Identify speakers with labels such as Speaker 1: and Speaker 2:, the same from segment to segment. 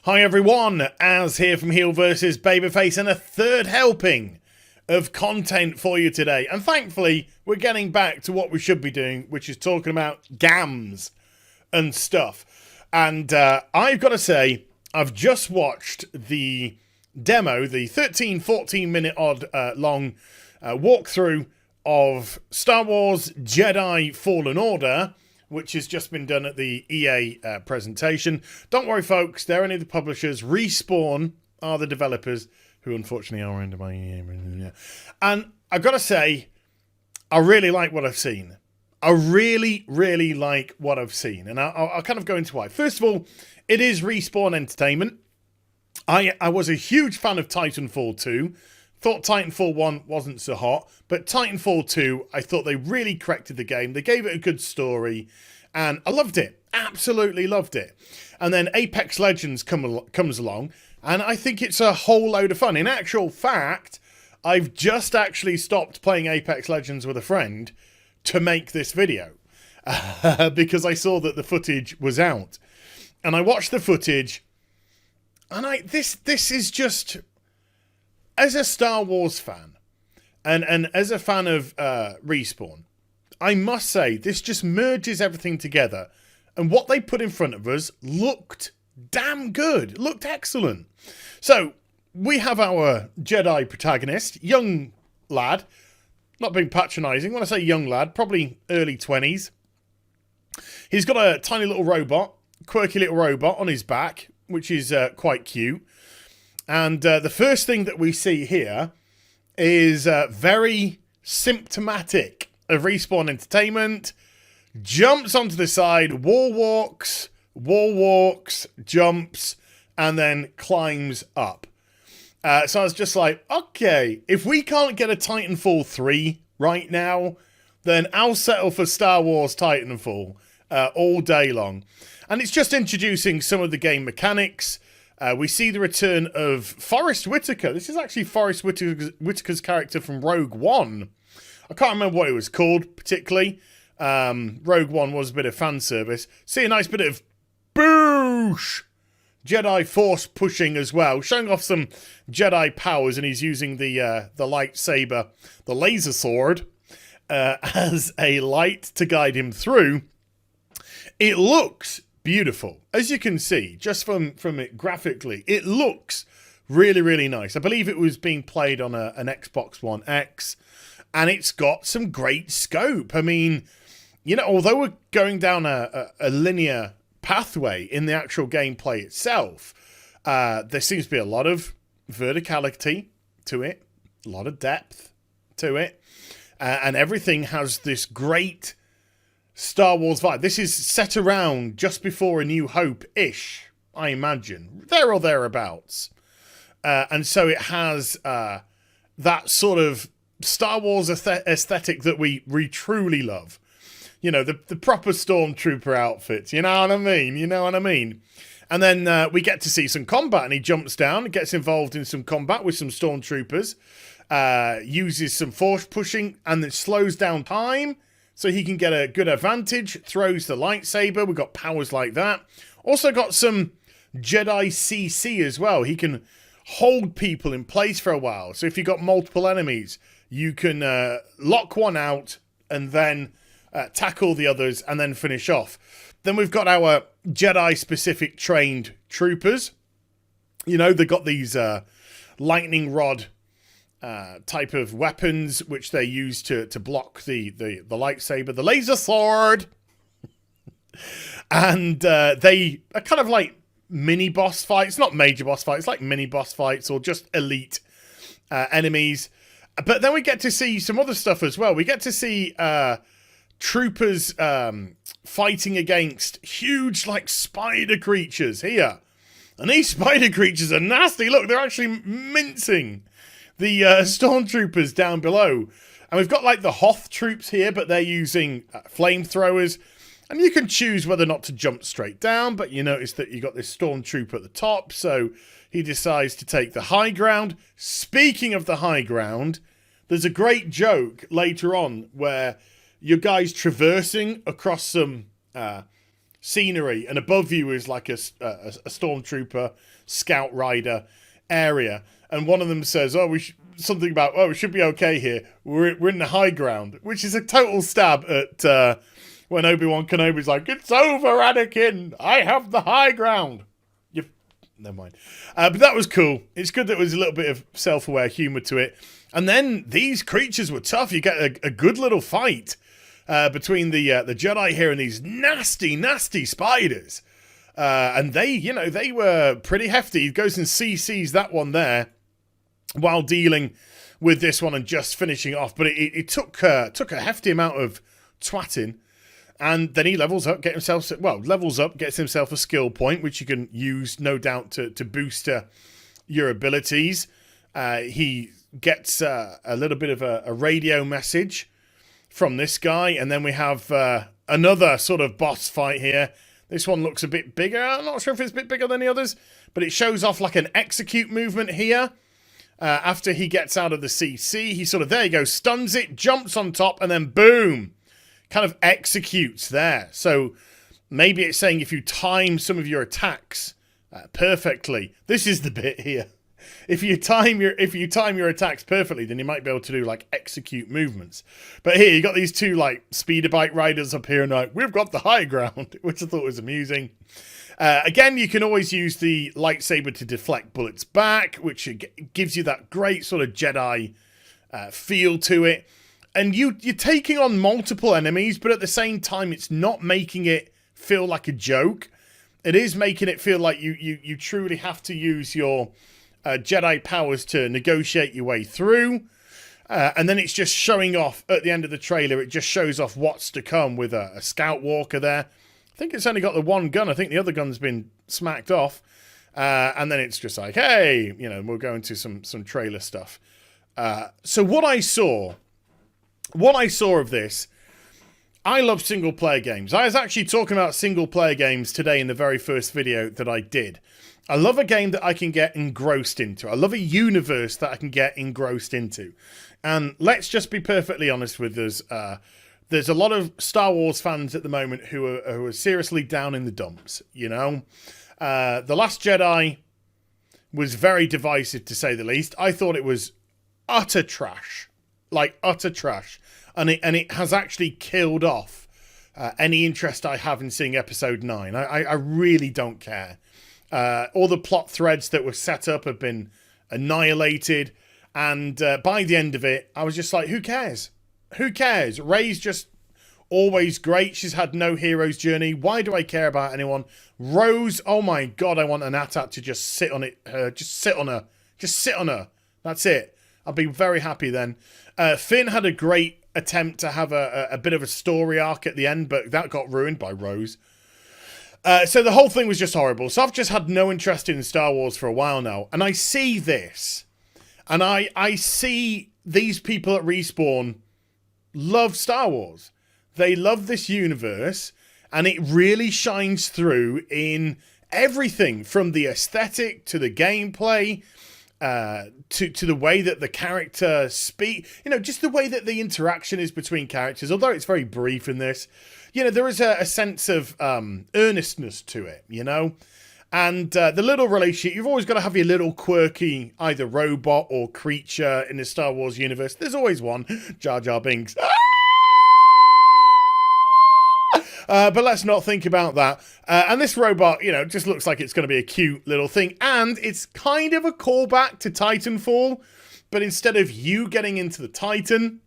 Speaker 1: Hi everyone, Az here from HeelvsBabyface and a third helping of content for you today. And thankfully, we're getting back to what we should be doing, which is talking about gams and stuff. And I've got to say, I've just watched the demo, the 13-14 minute odd long walkthrough of Star Wars Jedi Fallen Order, which has just been done at the EA presentation. Don't worry, folks, they're only the publishers. Respawn are the developers, who unfortunately are owned by EA. And I've got to say, I really like what I've seen. I really, really like what I've seen. And I'll kind of go into why. First of all, it is Respawn Entertainment. I was a huge fan of Titanfall 2. Thought Titanfall 1 wasn't so hot, but Titanfall 2, I thought they really corrected the game. They gave it a good story, and I loved it. Absolutely loved it. And then Apex Legends comes along, and I think it's a whole load of fun. In actual fact, I've just actually stopped playing Apex Legends with a friend to make this video, because I saw that the footage was out. And I watched the footage, and this is just... As a Star Wars fan, and as a fan of Respawn, I must say, this just merges everything together. And what they put in front of us looked damn good. Looked excellent. So, we have our Jedi protagonist, young lad. Not being patronising. When I say young lad, probably early 20s. He's got a tiny little robot, quirky little robot on his back, which is quite cute. And the first thing that we see here is very symptomatic of Respawn Entertainment. Jumps onto the side, wall walks, jumps, and then climbs up. So I was just like, okay, if we can't get a Titanfall 3 right now, then I'll settle for Star Wars Titanfall all day long. And it's just introducing some of the game mechanics. We see the return of Forrest Whitaker. This is actually Forrest Whitaker's character from Rogue One. I can't remember what it was called particularly. Rogue One was a bit of fan service. See a nice bit of boosh Jedi Force pushing as well, showing off some Jedi powers, and he's using the lightsaber, the laser sword, as a light to guide him through. It looks beautiful. As you can see, just from it graphically, it looks really, really nice. I believe it was being played on an Xbox One X, and it's got some great scope. I mean, you know, although we're going down a linear pathway in the actual gameplay itself, there seems to be a lot of verticality to it, a lot of depth to it, and everything has this great Star Wars vibe. This is set around just before A New Hope-ish, I imagine. There or thereabouts. And so it has that sort of Star Wars aesthetic that we truly love. You know, the proper Stormtrooper outfits. You know what I mean? You know what I mean? And then we get to see some combat, and he jumps down, gets involved in some combat with some Stormtroopers, uses some force pushing, and then slows down time, so he can get a good advantage, throws the lightsaber. We've got powers like that. Also got some Jedi CC as well. He can hold people in place for a while. So if you've got multiple enemies, you can lock one out and then tackle the others and then finish off. Then we've got our Jedi-specific trained troopers. You know, they've got these lightning rod type of weapons which they use to block the lightsaber, the laser sword. And they are kind of like mini boss fights, not major boss fights, like mini boss fights or just elite enemies. But then we get to see some other stuff as well. We get to see troopers fighting against huge like spider creatures here. And these spider creatures are nasty. Look, they're actually mincing the stormtroopers down below. And we've got like the Hoth troops here, but they're using flamethrowers. And you can choose whether or not to jump straight down, but you notice that you got this stormtrooper at the top, so he decides to take the high ground. Speaking of the high ground, there's a great joke later on where your guy's traversing across some scenery, and above you is like a stormtrooper scout rider area, and one of them says, "Oh, something about, oh, we should be okay here. We're in the high ground," which is a total stab at when Obi-Wan Kenobi's like, "It's over, Anakin. I have the high ground." Never mind. But that was cool. It's good that there was a little bit of self-aware humor to it. And then these creatures were tough. You get a good little fight between the Jedi here and these nasty, nasty spiders. And they were pretty hefty. He goes and CCs that one there while dealing with this one and just finishing off. But it took a hefty amount of twatting. And then he levels up, gets himself a skill point, which you can use, no doubt, to boost your abilities. He gets a little bit of a radio message from this guy. And then we have another sort of boss fight here. This one looks a bit bigger. I'm not sure if it's a bit bigger than the others, but it shows off like an execute movement here. After he gets out of the CC, he sort of, there you go, stuns it, jumps on top, and then boom. Kind of executes there. So maybe it's saying if you time some of your attacks perfectly, this is the bit here. If you time your attacks perfectly, then you might be able to do like execute movements. But here you got these two like speeder bike riders up here, and like, we've got the high ground, which I thought was amusing. Again, you can always use the lightsaber to deflect bullets back, which gives you that great sort of Jedi feel to it. And you're taking on multiple enemies, but at the same time, it's not making it feel like a joke. It is making it feel like you truly have to use your Jedi powers to negotiate your way through. And then it's just showing off at the end of the trailer. It just shows off what's to come with a scout walker there. I think it's only got the one gun. I think the other gun's been smacked off. And then it's just like, hey, we'll go into some trailer stuff. So what I saw of this, I love single-player games. I was actually talking about single-player games today in the very first video that I did. I love a game that I can get engrossed into. I love a universe that I can get engrossed into. And let's just be perfectly honest with us. There's a lot of Star Wars fans at the moment who are seriously down in the dumps, The Last Jedi was very divisive, to say the least. I thought it was utter trash. Like utter trash, and it has actually killed off any interest I have in seeing episode 9. I really don't care. All the plot threads that were set up have been annihilated, and by the end of it, I was just like, who cares? Who cares? Rey's just always great. She's had no hero's journey. Why do I care about anyone? Rose, oh my god, I want an AT-AT to just sit on it. Just sit on her. That's it. I'll be very happy then. Finn had a great attempt to have a bit of a story arc at the end, but that got ruined by Rose. So the whole thing was just horrible. So I've just had no interest in Star Wars for a while now. And I see this. And I see these people at Respawn love Star Wars. They love this universe. And it really shines through in everything from the aesthetic to the gameplay. To the way that the character speak, just the way that the interaction is between characters, although it's very brief in this, there is a sense of earnestness to it, and the little relationship, you've always got to have your little quirky either robot or creature in the Star Wars universe. There's always one, Jar Jar Binks. But let's not think about that. And this robot, just looks like it's going to be a cute little thing. And it's kind of a callback to Titanfall. But instead of you getting into the Titan,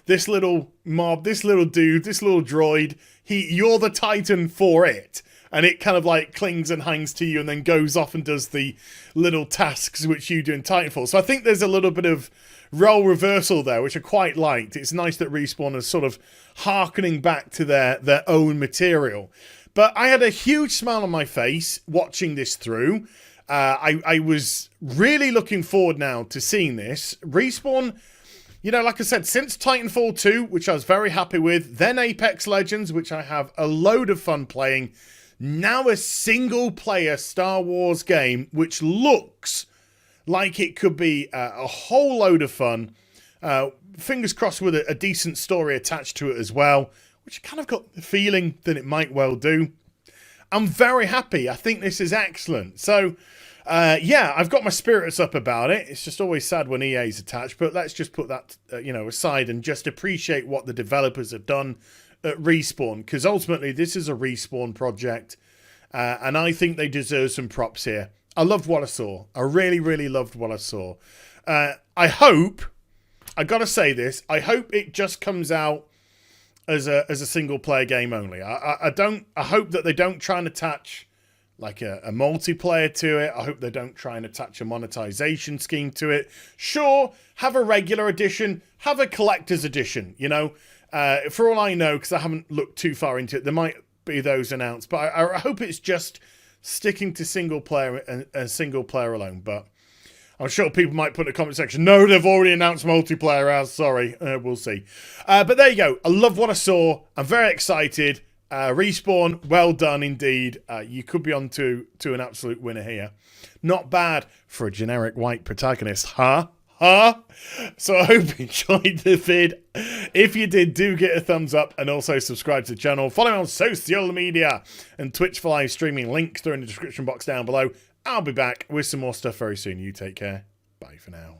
Speaker 1: this little mob, this little dude, this little droid, you're the Titan for it. And it kind of like clings and hangs to you and then goes off and does the little tasks which you do in Titanfall. So I think there's a little bit of role reversal there, which I quite liked. It's nice that Respawn is sort of harkening back to their own material. But I had a huge smile on my face watching this through. I was really looking forward now to seeing this. Respawn, like I said, since Titanfall 2, which I was very happy with, then Apex Legends, which I have a load of fun playing, now a single-player Star Wars game, which looks like it could be a whole load of fun. Fingers crossed with a decent story attached to it as well. which I kind of got the feeling that it might well do. I'm very happy. I think this is excellent. So, yeah, I've got my spirits up about it. It's just always sad when EA's attached, but let's just put that, aside and just appreciate what the developers have done at Respawn, because ultimately this is a Respawn project, and I think they deserve some props here. I loved what I saw. I really, really loved what I saw. I hope, I gotta say this, I hope it just comes out as a single player game only. I hope that they don't try and attach like a multiplayer to it. I hope they don't try and attach a monetization scheme to it. Sure, have a regular edition, have a collector's edition, for all I know, because I haven't looked too far into it, there might be those announced, but I hope it's just sticking to single player and single player alone. But I'm sure people might put in the comment section, no, they've already announced multiplayer as, sorry. We'll see. But there you go. I love what I saw. I'm very excited. Respawn, well done indeed. You could be on to an absolute winner here. Not bad for a generic white protagonist, huh? So I hope you enjoyed the vid. If you did, do get a thumbs up and also subscribe to the channel. Follow me on social media and Twitch for live streaming. Links are in the description box down below. I'll be back with some more stuff very soon. You take care. Bye for now.